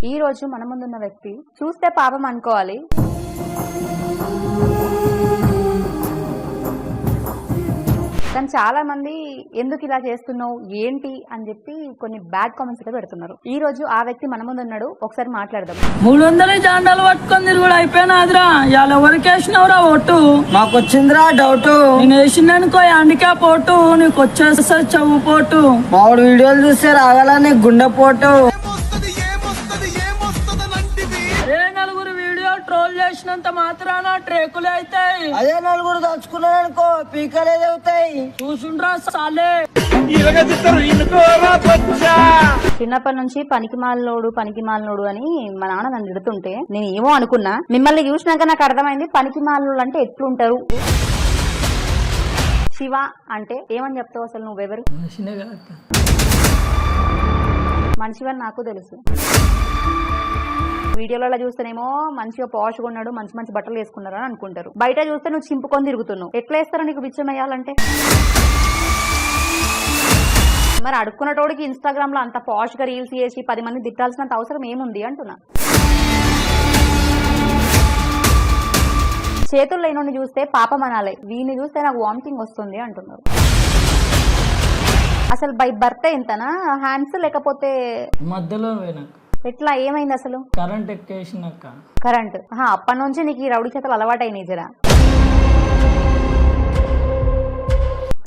ఈ రోజు మన ముందున్న వ్యక్తి చూస్తే పాపం అనుకోవాలి. కానీ చాలా మంది ఎందుకు ఇలా చేస్తున్నావు ఏంటి అని చెప్పి కొన్ని బ్యాడ్ కామెంట్స్ అయితే పెడుతున్నారు. ఈ రోజు ఆ వ్యక్తి మన ముందు ఉన్నాడు, ఒకసారి మాట్లాడదాం. 300 జాండాలు పట్టుకొని తిరుగుడు అయిపోయినాదిరా. ఇవాళ ఎవరికి వేసినవురా ఓటు? మాకు వచ్చిందిరా డౌట్. నేను వేసినానుకో హ్యాండిక్యాప్ ఓటు, నీకు వచ్చేసరి చదువు పోటు. మామిడి వీడియోలు చూస్తే రాగాలని గుండె పోటు. అదే నలుగురు వీడియో ట్రోల్ చేసినంత మాత్రాన ట్రేకులే అవుతాయి. అదే నలుగురు తలుచుకున్నారనుకో పీకలే అవుతాయి. చూసుండ్రా సాలే. చిన్నప్పటి నుంచి పనికి మాలినోడు అని మా నాన్న నన్ను తిడుతుంటే నేను ఏమో అనుకున్నా. మిమ్మల్ని చూసినాక నాకు అర్థమైంది పనికి మాలినోడు అంటే ఎట్లుంటారు. శివ అంటే ఏమని చెప్తావు అసలు? నువ్వెవరు? మనిషివని నాకు తెలుసు. వీడియోలలో చూస్తేనేమో మంచిగా పాష్గా ఉన్నాడు, మంచి మంచి బట్టలు వేసుకున్నారు అని అనుకుంటారు. బయట చూస్తే నువ్వు చింపుకొని తిరుగుతున్నావు. ఎట్లా వేస్తారో నీకు బిచ్చం వేయాలంటే? మరి అడుక్కున్నటోడికి ఇన్స్టాగ్రామ్ లో అంత పాష్ గా రీల్స్ చేసి 10 మంది తిట్టాల్సినంత అవసరం ఏముంది అంటున్నా. చేతులు లేనోడిని చూస్తే పాపం అనాలి, వీడిని చూస్తే నాకు వామిటింగ్ వస్తుంది అంటున్నారు. అసలు బై బర్త్ ఎంతనా హ్యాండ్స్ లేకపోతే మధ్యలో ఎట్లా ఏమైంది అసలు? కరెంట్ ఎక్కేసినాక. కరెంట్ అప్పటి నుంచి నీకు ఈ రౌడీ చేతలు అలవాటైనాయి. జరా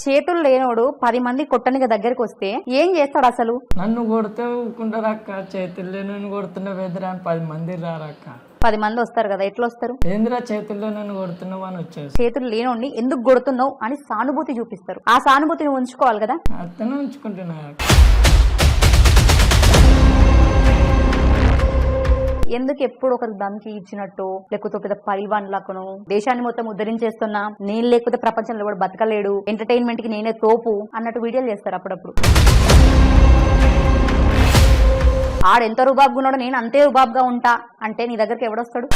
చేతులు లేనోడు 10 మంది కొట్టనికి దగ్గరికి వస్తే ఏం చేస్తాడు అసలు? నన్ను కొడితే ఊకుంటారక్క. చేతులు లేని కొడుతున్న వెదరా అని 10 మంది రారక్క. 10 మంది వస్తారు కదా, ఎట్లా వస్తారు? ఏందిరా చేతుల్లో నన్ను కొడుతున్నావు అని వచ్చేసి చేతులు లేనోడిని ఎందుకు కొడుతున్నావు అని సానుభూతి చూపిస్తారు. ఆ సానుభూతిని ఉంచుకోవాలి కదా. అతను ఉంచుకుంటున్నా. ఎందుకు ఎప్పుడు ఒకరికి దమ్కి ఇచ్చినట్టు, లేకపోతే పెద్ద పైల్వాన్ లాకను దేశాన్ని మొత్తం ఉద్ధరించేస్తున్నా, నేను లేకపోతే ప్రపంచంలో కూడా బతకలేడు, ఎంటర్టైన్మెంట్ కి నేనే తోపు అన్నట్టు వీడియోలు చేస్తారు అప్పుడప్పుడు. ఆడెంత రుబాబ్గా ఉన్నాడో నేను అంతే రుబాబ్గా ఉంటా అంటే నీ దగ్గరికి ఎవడొస్తాడు?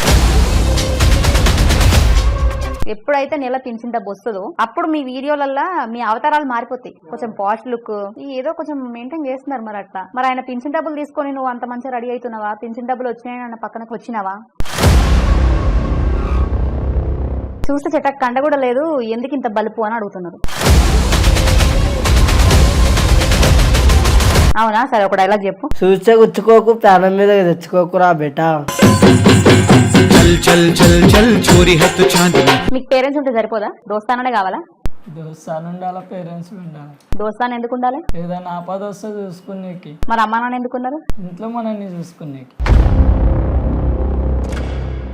ఎప్పుడైతే నెల పింఛన్ డబ్బు వస్తుందో అప్పుడు మీ వీడియోలల్లా మీ అవతారాలు మారిపోతాయి. కొంచెం పాష్ లుక్ ఏదో కొంచెం మెయింటైన్ చేస్తున్నారు. మరి అట్లా మరి ఆయన పింఛన్ డబ్బులు తీసుకొని నువ్వు అంత మంచిగా రెడీ అవుతున్నావా? పింఛన్ డబ్బులు వచ్చినాయని పక్కనకు వచ్చినావా? చూస్తే చెట్ట కండ కూడా లేదు, ఎందుకు ఇంత బలుపు అని అడుగుతున్నారు. అవునా? సరే ఒక డైలాగ్ చెప్పు. చూస్తే గుచ్చుకోకు, ప్రాణం మీద తెచ్చుకోకురా బేటా. మీకు పేరెంట్స్ ఉంటే సరిపోదా? దోస్తానే కావాలా? దోస్తాను ఉండాలా, పేరెంట్స్ ఉండాలి. దోస్తాను ఎందుకు ఉండాలి? ఏదైనా ఆపద వస్తే చూసుకునేకి. మరి అమ్మా నాన్న ఎందుకు ఉన్నారు? ఇంట్లో మనల్ని చూసుకునేకి.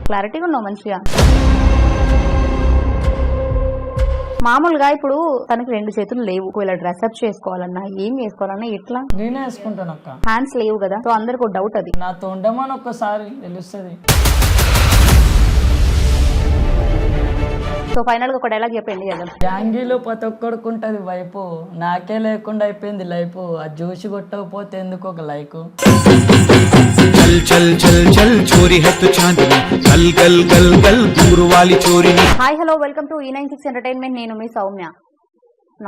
క్లారిటీగా ఉన్నావు మంచిగా. మామూలుగా ఇప్పుడు తనకి 2 చేతులు లేవు, ఒకవేళ డ్రెస్అప్ చేసుకోవాలన్నా ఏం చేసుకోవాలన్నా ఎట్లా? నేనే వేసుకుంటాను అక్క. హ్యాండ్స్ లేవు కదా, సో అందరికి ఒక డౌట్ అది. నాతో ఉండమని ఒక్కసారి తెలుస్తుంది. సో ఫైనల్ గా ఒక డైలాగ్ చెప్పండి కదా. గ్యాంగీలో ప్రతి ఒక్కడికి ఉంటది వైపు, నాకే లేకుండా అయిపోయింది లైఫ్. అది చూసి కొట్టకపోతే ఎందుకు ఒక like. Hi hello, welcome to E96 entertainment. నేను మీ సౌమ్య.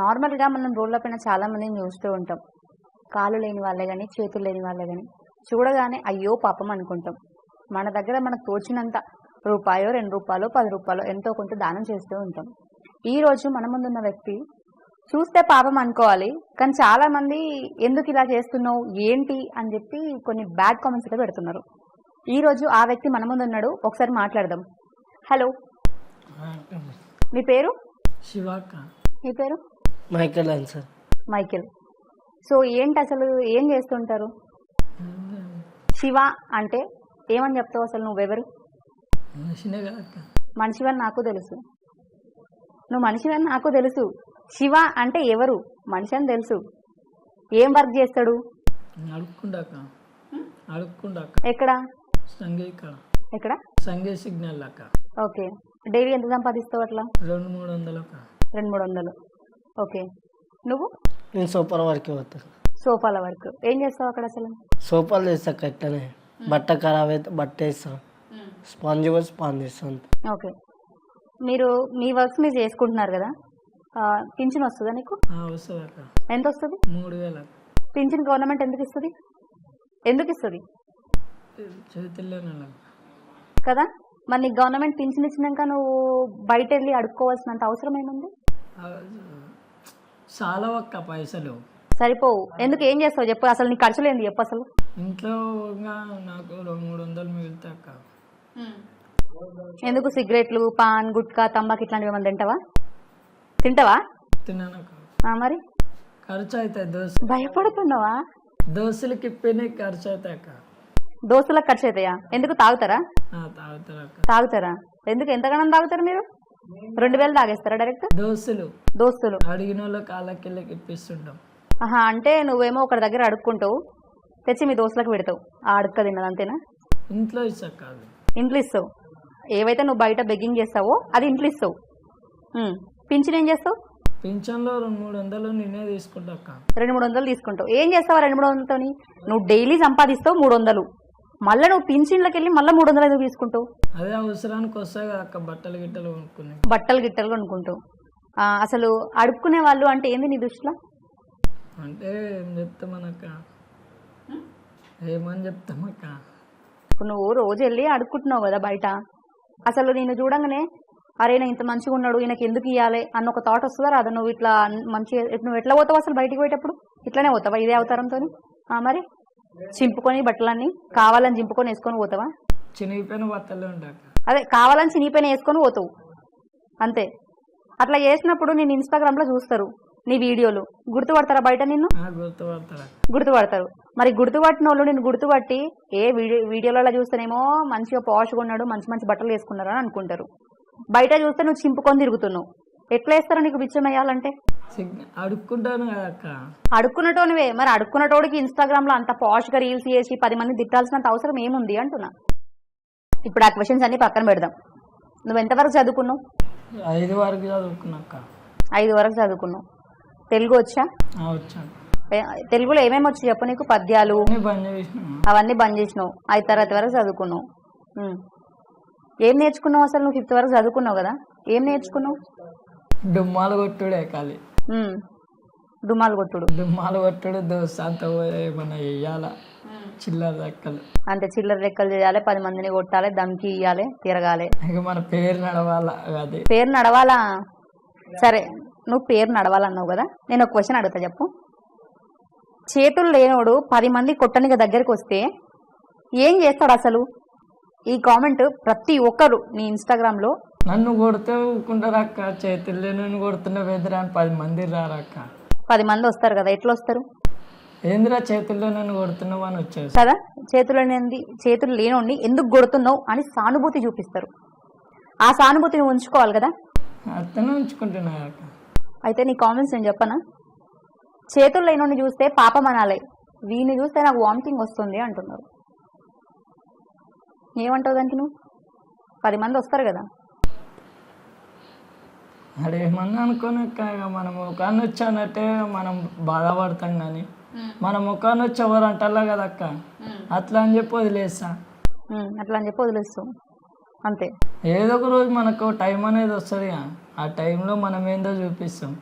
నార్మల్ గా మనం రోడ్ల పైన చాలా మందిని చూస్తూ ఉంటాం. కాళ్ళు లేని వాళ్ళే గానీ, చేతులు లేని వాళ్ళే గానీ చూడగానే అయ్యో పాపం అనుకుంటాం. మన దగ్గర మనకు తోచినంత రూపాయో 2 రూపాయలు 10 రూపాయలు ఎంతో కొంత దానం చేస్తూ ఉంటాం. ఈ రోజు మన ముందున్న వ్యక్తి చూస్తే పాపం అనుకోవాలి, కానీ చాలా మంది ఎందుకు ఇలా చేస్తున్నావు ఏంటి అని చెప్పి కొన్ని బ్యాడ్ కామెంట్స్ అయితే పెడుతున్నారు. ఈ రోజు ఆ వ్యక్తి మన ముందు ఉన్నాడు, ఒకసారి మాట్లాడదాం. హలో, మీ పేరు? శివాక. మీ పేరు? Michael answer. మైకేల్. సో ఏంటి అసలు ఏం చేస్తుంటారు? శివ అంటే ఏమని చెప్తావు అసలు? నువ్వెవరు? మనిషివని నాకు తెలుసు. నువ్వు మనిషివని నాకు తెలుసు. శివ అంటే ఎవరు? మనిషి అని తెలుసు. ఏం వర్క్ చేస్తాడు? ఎక్కడ? ఎక్కడ? సంగే సిగ్నల్ అక్క. ఓకే. డైలీ ఎంత సంపాదిస్తావు అట్లా? 200-300 అక్క. 200-300. ఓకే. నువ్వు? నేను సోఫాల వరకు పోతాను. సోఫాల వర్క్ ఏం చేస్తావు అక్కడ అసలు? సోఫాలు చేస్తా, కట్టనే బట్ట ఖరాబ్ అయితే బట్ట వేస్తాను, స్పాంజ్ కూడా స్పాంజ్ చేస్తాను. ఓకే. మీరు మీ వర్క్స్ మీరు చేసుకుంటున్నారు కదా, పింఛన్ వస్తుందా నీకు? ఎంత వస్తుంది? 3000. పింఛన్ గవర్నమెంట్ ఎందుకు ఇస్తుంది? చేతుల్లోనే కదా. మరి నీకు గవర్నమెంట్ పింఛన్ ఇచ్చినాక నువ్వు బయట వెళ్ళి అడుక్కోవాల్సినంత అవసరం ఏముంది? చాలా ఒక్క పైసలు సరిపోవు. ఎందుకు, ఏం చేస్తావు చెప్పు, అసలు నీ ఖర్చులు ఏంది చెప్పు అసలు. ఇంట్లో ఇంకా నాకు 200-300 మిగులుతాయి అక్క. ఎందుకు సిగరెట్లు, పాన్, గుట్కా, తంబాకు ఇట్లాంటివి ఏమైనా తింటావా? తిన్నాను అక్క. మరి ఖర్చు అవుతాయి. భయపడుతున్నావా? దోస్తులకి ఇప్పని ఖర్చు అవుతాయి అక్క. దోస్తులకు ఖర్చు అవుతాయా? ఎందుకు, తాగుతారా? తాగుతారు అక్క. తాగుతారా? ఎందుకు, ఎంతగానో తాగుతారు మీరు? 2000 తాగేస్తారా డైరెక్ట్? దోస్తులు అడిగిన వాళ్ళు కాళ్ళకి ఇప్పిస్తుంటాం. ఆహా, అంటే నువ్వేమో ఒకరి దగ్గర అడుక్కుంటావు, తెచ్చి మీ దోస్తులకు పెడతావు, ఆ అడుక్క తిన్నది అంతేనా? ఇంట్లో ఇస్తాక కాదు, ఇంట్లో ఇస్తావు. ఏవైతే నువ్వు బయట బెగ్గింగ్ చేస్తావో అది ఇంట్లో ఇస్తావు. పింఛన్ ఏం చేస్తావు? పింఛన్లో 200-300 నేనే తీసుకుంటా అక్క. 200-300 తీసుకుంటావు. ఏం చేస్తావా 200-300తో? నువ్వు డైలీ సంపాదిస్తావు 300, మళ్ళీ నువ్వు పింఛన్లకు వెళ్ళి మళ్ళీ 300 ఎందుకు తీసుకుంటావు? అదే అవసరానికి వస్తాయి కదా అక్క, బట్టలు కొనుక్కుని. బట్టలు కొనుక్కుంటావు. అసలు అడుక్కునే వాళ్ళు అంటే ఏంది నీ దృష్టిలో? అంటే ఏం చెప్తామనక్క, ఏమని చెప్తామక్క. ఇప్పుడు నువ్వు రోజు వెళ్ళి అడుక్కుంటున్నావు కదా బయట, అసలు నేను చూడంగానే అరే నా ఇంత మంచిగా ఉన్నాడు, ఈయనకి ఎందుకు ఇవ్వాలి అన్న ఒక థాట్ వస్తుందా రాదా? నువ్వు ఇట్లా నువ్వు ఎట్లా పోతావు అసలు బయటికి పోయేటప్పుడు? ఇట్లానే పోతావా ఇదే అవతారంతో? మరి చింపుకొని బట్టలన్నీ కావాలని చింపుకొని వేసుకొని పోతావా? చినిగిపోయిన బట్టలు ఉంటాయి, అదే కావాలని చినిగిపోయిన వేసుకొని పోతావు అంతే. అట్లా చేసినప్పుడు నేను ఇన్స్టాగ్రామ్లో చూస్తారు నీ వీడియోలు, గుర్తుపడతారా బయట నిన్ను? గుర్తుపడతారు. మరి గుర్తుపట్టిన వాళ్ళు నేను గుర్తుపట్టి వీడియోలలో చూస్తేనేమో మంచిగా పాష్గా ఉన్నాడు, మంచి మంచి బట్టలు వేసుకున్నారు అని అనుకుంటారు. బయట చూస్తే నువ్వు చింపుకొని తిరుగుతున్నావు. ఎట్లా వేస్తారో నీకు బిచ్చం వేయాలంటే? అడుక్కుంటాను కదా అక్క. అడుక్కున్నటోనివే, మరి అడుక్కున్నటోడికి ఇన్స్టాగ్రామ్లో అంత పాష్గా రీల్స్ చేసి 10 మంది తిట్టాల్సినంత అవసరం ఏముంది అంటున్నా. ఇప్పుడు ఆ క్వశ్చన్స్ అన్ని పక్కన పెడదాం. నువ్వు ఎంతవరకు చదువుకున్నావు? 5 వరకు చదువుకున్నాక. 5 వరకు చదువుకున్నావు. తెలుగు వచ్చా? తెలుగులో ఏమేమి వచ్చి చెప్పు నీకు? పద్యాలు అవన్నీ బంద్ చేసినావు. 5వ తరగతి వరకు చదువుకున్నావు. ఏం నేర్చుకున్నావు అసలు? నువ్వు 5th వరకు చదువుకున్నావు కదా, ఏం నేర్చుకున్నావు? డుమ్మాలు కొట్టుడే కాలి. డుమ్మాలు కొట్టుడు దోస్త ఏమన్నా వెయ్యాల, చిల్లర లెక్కలు అంటే చిల్లర లెక్కలు చేయాలి, 10 మందిని కొట్టాలి, దమ్కి ఇయ్యాలి, తిరగాలి. ఇక మన పేరు నడవాలా? అది పేరు నడవాలా? సరే, నువ్వు పేరు నడవాలన్నావు కదా, నేను ఒక క్వశ్చన్ అడుగుతా చెప్పు. చేతులు లేనోడు 10 మంది కొట్టనిగా దగ్గరికి వస్తే ఏం చేస్తాడు అసలు? ఈ కామెంట్ ప్రతి ఒక్కరు నీ ఇన్స్టాగ్రామ్లో నన్ను కొడితే ఊరుకుంటారు అక్క, చేతులు లేని కొడుతున్న వెదరా అని 10 మంది రారక్క. 10 మంది వస్తారు కదా, ఎట్లా వస్తారు? ఏందిరా చేతుల్లో నన్ను కొడుతున్నావు అని వచ్చేది కదా. చేతులు లేనోడిని ఎందుకు కొడుతున్నావు అని సానుభూతి చూపిస్తారు. ఆ సానుభూతిని ఉంచుకోవాలి కదా, అతనే ఉంచుకుంటున్నా అక్క. అయితే నీ కామెంట్స్ నేను చెప్పనా? చేతులు లేనోడిని చూస్తే పాపం అనాలి, వీడిని చూస్తే నాకు వామిటింగ్ వస్తుంది అంటున్నారు. ఏమంటావు దానికి నువ్వు? 10 మంది వస్తారు కదా. అదేమన్నా అనుకోనక్క, మన ముఖాన్ని వచ్చానంటే మనం బాధపడతాం, కానీ మన ముఖాన్ని వచ్చి ఎవరు అంటారా కదా అక్క, అట్లా అని చెప్పి వదిలేస్తాం అంతే. ఏదో ఒక రోజు మనకు టైం అనేది వస్తుంది, ఆ టైంలో మనం ఏందో చూపిస్తాం.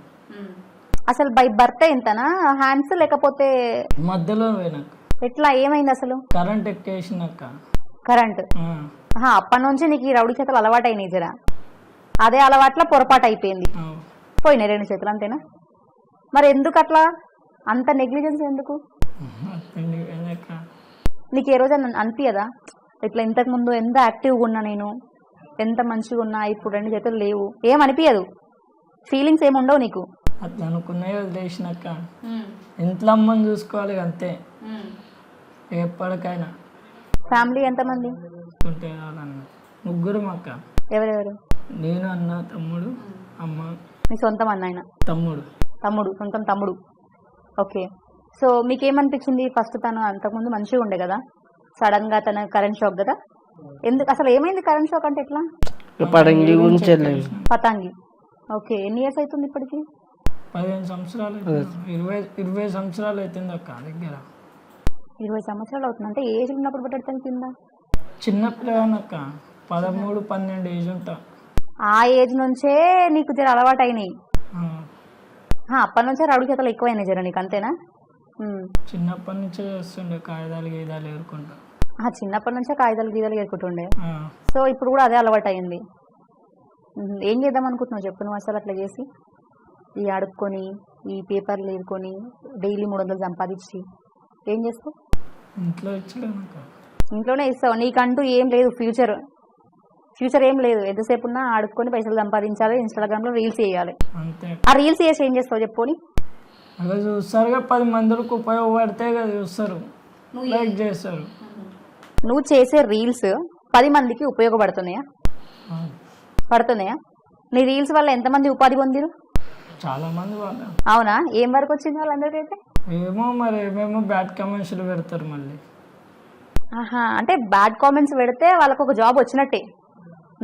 అసలు బై బర్త్ ఎంతనా హ్యాండ్స్, లేకపోతే మధ్యలో పోయినాక ఎట్లా ఏమైంది అసలు? కరెంట్ ఎక్కేసినాక. కరెంట్? అప్పటి నుంచి నీకు ఈ రౌడీ చేతులు అలవాటు అయినాయి జరా, అదే అలవాట్ల పొరపాటు అయిపోయింది, పోయినాయి 2 చేతులు అంతేనా? మరి ఎందుకు అట్లా అంత నెగ్లిజెన్స్ ఎందుకు? నీకు ఏ రోజు అనిపించదా ఇట్లా ఇంతకు ముందు ఎంత యాక్టివ్గా ఉన్నా, నేను ఎంత మంచిగా ఉన్నా, ఇప్పుడు 2 చేతులు లేవు, ఏం అనిపించదు? ఫీలింగ్స్ ఏమి ఉండవు నీకు? అట్లా అనుకున్నాయి వదిలేసినాక ఇంట్లో అమ్మని చూసుకోవాలి అంతే, ఎప్పటికైనా. ఫ్యామిలీ ఎంతమంది? 3 అక్క. ఎవరెవరు? నేను, అన్న, తమ్ముడు, అమ్మ. మీ సొంతం అన్న? తమ్ముడు, సొంతం తమ్ముడు. ఓకే. సో మీకేమనిపించింది ఫస్ట్? తను అంతకుముందు మంచిగా ఉండే కదా, సడన్ గా తన కరెంట్ షాక్ కదా, ఎందుకు అసలు ఏమైంది? కరెంట్ షాక్ అంటే ఎట్లా? పతంగి. ఓకే. ఎన్ని ఇయర్స్ అవుతుంది ఇప్పటికి? 15 సంవత్సరాలు, 20 సంవత్సరాలు అవుతుంది అక్క దగ్గర. 20 సంవత్సరాలు అవుతుంది అంటే ఏజ్ ఉన్నప్పుడు పట్టడం కింద? చిన్నపిల్లనక్క, 13-12 ఏజ్ ఉంటా. ఆ ఏజ్ నుంచే నీకు జర అలవాటు అయినాయి? అప్పటి నుంచే రౌడీ చేతలు ఎక్కువైనాయి జర నీకు, అంతేనా? చిన్నప్పటి నుంచే వస్తుండే, కాగిదాలు గీదాలు ఎదుర్కొంటా. చిన్నప్పటి నుంచే కాగితాలు గీతలు ఎక్కుతుండే. ఆ, సో ఇప్పుడు కూడా అదే అలవాటు అయింది. ఏం చేద్దాం అనుకుంటున్నావు చెప్పు నువ్వు అసలు అట్లా చేసి? ఈ అడుక్కొని ఈ పేపర్లు ఏరుకొని డైలీ 300 సంపాదించి ఏం చేస్తావు? ఇంట్లో ఇచ్చలేమక్క. ఇంట్లోనే ఇస్తావు. నీకంటూ ఏం లేదు ఫ్యూచర్ ఏం లేదు. ఎంతసేపు ఉన్నా అడుక్కొని పైసలు సంపాదించాలి, ఇన్స్టాగ్రామ్లో రీల్స్ చేయాలి. అంతే. ఆ రీల్స్ చేసి ఏం చేస్తావు చెప్పుని? అలా చూస్తారుగా 10 మందికి ఉపయోగపడితే కదా చూస్తారు, లైక్ చేస్తారు. నువ్వు చేసే రీల్స్ 10 మందికి ఉపయోగపడుతున్నాయా? ఆ, పడుతున్నాయా? నీ రీల్స్ వల్ల ఎంతమంది ఉపాధి పొందిరు? చాలా మంది వాళ్ళు అవునా? ఏం వరకు వచ్చింది వాళ్ళందరికైతే? ఏమో మరి ఏమేమో బ్యాడ్ కమెంట్స్లు పెడతారు మళ్ళీ. అంటే బ్యాడ్ కామెంట్స్ పెడితే వాళ్ళకు ఒక జాబ్ వచ్చినట్టే.